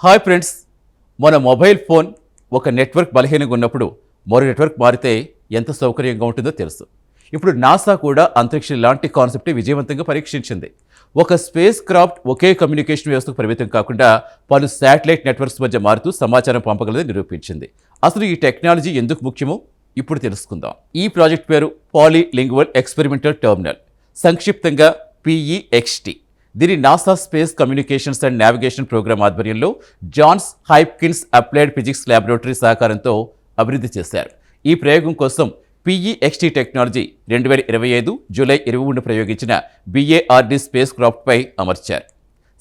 Hi friends, మన mobile phone ఒక network బలహీనంగా ఉన్నప్పుడు మరో నెట్వర్క్ మారితే ఎంత సౌకర్యంగా ఉంటుందో తెలుసు. ఇప్పుడు నాసా కూడా అంతరిక్షం లాంటి కాన్సెప్ట్ని విజయవంతంగా పరీక్షించింది. ఒక స్పేస్ క్రాఫ్ట్ ఒకే కమ్యూనికేషన్ వ్యవస్థకు పరిమితం కాకుండా పలు శాటిలైట్ నెట్వర్క్స్ మధ్య మారుతూ సమాచారం పంపగలదని నిరూపించింది. అసలు ఈ టెక్నాలజీ ఎందుకు ముఖ్యమో ఇప్పుడు తెలుసుకుందాం. ఈ ప్రాజెక్ట్ పేరు పాలీలింగ్వల్ ఎక్స్పెరిమెంటల్ టెర్మినల్, సంక్షిప్తంగా PEXT. దీని NASA space communications and navigation programme ఆధ్వర్యంలో Johns Hopkins applied physics laboratory సహకారంతో అభివృద్ధి చేశారు. ఈ ప్రయోగం కోసం PEXT టెక్నాలజీ 2025 జూలై 23 ప్రయోగించిన BARD స్పేస్ క్రాఫ్ట్పై అమర్చారు.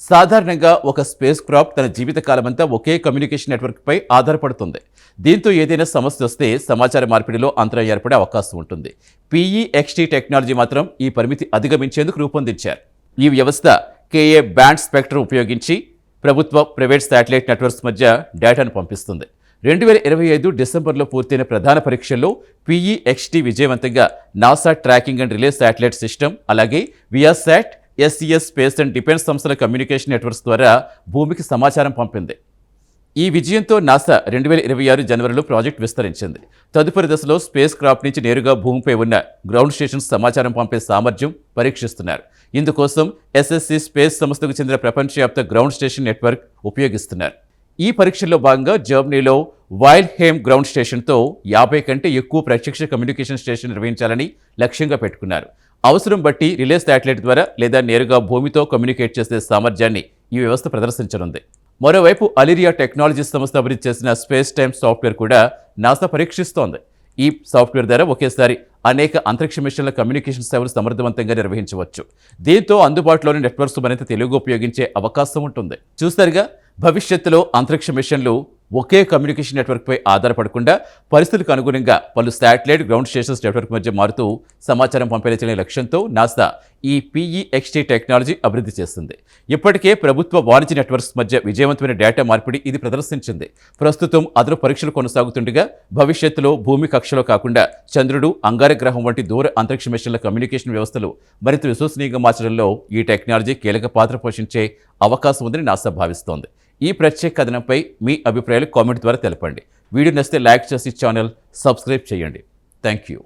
సాధారణంగా ఒక స్పేస్ క్రాఫ్ట్ తన జీవితకాలమంతా ఒకే కమ్యూనికేషన్ నెట్వర్క్పై ఆధారపడుతుంది. దీంతో ఏదైనా సమస్య వస్తే సమాచార మార్పిడిలో అంతరాయం ఏర్పడే అవకాశం ఉంటుంది. PEXT టెక్నాలజీ మాత్రం ఈ పరిమితి అధిగమించేందుకు రూపొందించారు. ఈ వ్యవస్థ Ka బ్యాండ్ స్పెక్ట్రం ఉపయోగించి ప్రభుత్వ, ప్రైవేట్ శాటిలైట్ నెట్వర్క్స్ మధ్య డేటాను పంపిస్తుంది. 2025 డిసెంబర్లో పూర్తయిన ప్రధాన పరీక్షల్లో PEXT విజయవంతంగా NASA tracking and relay satellite system, అలాగే వియాసాట్, SES స్పేస్ అండ్ డిఫెన్స్ సంస్థల కమ్యూనికేషన్ నెట్వర్క్స్ ద్వారా భూమికి సమాచారం పంపింది. ఈ విజయంతో నాసా 2026 జనవరిలో ప్రాజెక్ట్ విస్తరించింది. తదుపరి దశలో స్పేస్ క్రాఫ్ట్ నుంచి నేరుగా భూమిపై ఉన్న గ్రౌండ్ స్టేషన్స్ సమాచారం పంపే సామర్థ్యం పరీక్షిస్తున్నారు. ఇందుకోసం SSC స్పేస్ సంస్థకు చెందిన ప్రపంచవ్యాప్త గ్రౌండ్ స్టేషన్ నెట్వర్క్ ఉపయోగిస్తున్నారు. ఈ పరీక్షల్లో భాగంగా జర్మనీలో వైల్హేమ్ గ్రౌండ్ స్టేషన్తో 50 కంటే ఎక్కువ ప్రత్యక్ష కమ్యూనికేషన్ స్టేషన్ నిర్వహించాలని లక్ష్యంగా పెట్టుకున్నారు. అవసరం బట్టి రిలే శాటిలైట్ ద్వారా లేదా నేరుగా భూమితో కమ్యూనికేట్ చేసే సామర్థ్యాన్ని ఈ వ్యవస్థ ప్రదర్శించనుంది. మరోవైపు అలిరియా టెక్నాలజీస్ సంస్థ అభివృద్ధి చేసిన స్పేస్ టైమ్ సాఫ్ట్వేర్ కూడా నాసా పరీక్షిస్తోంది. ఈ సాఫ్ట్వేర్ ద్వారా ఒకేసారి అనేక అంతరిక్ష మిషన్ల కమ్యూనికేషన్ సేవలు సమర్థవంతంగా నిర్వహించవచ్చు. దీంతో అందుబాటులోని నెట్వర్క్స్ మరింత తెలివిగా ఉపయోగించే అవకాశం ఉంటుంది. చూస్తారుగా, భవిష్యత్తులో అంతరిక్ష మిషన్లు ఒకే కమ్యూనికేషన్ నెట్వర్క్పై ఆధారపడకుండా పరిస్థితులకు అనుగుణంగా పలు శాటిలైట్, గ్రౌండ్ స్టేషన్స్ నెట్వర్క్ మధ్య మారుతూ సమాచారం పంపేలనే లక్ష్యంతో నాసా ఈ PEXT టెక్నాలజీ అభివృద్ధి చేస్తుంది. ఇప్పటికే ప్రభుత్వ, వాణిజ్య నెట్వర్క్స్ మధ్య విజయవంతమైన డేటా మార్పిడి ఇది ప్రదర్శించింది. ప్రస్తుతం అదనపు పరీక్షలు కొనసాగుతుండగా భవిష్యత్తులో భూమి కక్షలో కాకుండా చంద్రుడు, అంగారగ్రహం వంటి దూర అంతరిక్ష మిషన్ల కమ్యూనికేషన్ వ్యవస్థలు మరింత విశ్వసనీయంగా మార్చడంలో ఈ టెక్నాలజీ కీలక పాత్ర పోషించే అవకాశం ఉందని నాసా భావిస్తోంది. ఈ ప్రత్యేక కథనంపై మీ అభిప్రాయాలు కామెంట్ ద్వారా తెలపండి. వీడియో నచ్చితే లైక్ చేసి ఛానల్ సబ్స్క్రైబ్ చేయండి. Thank you.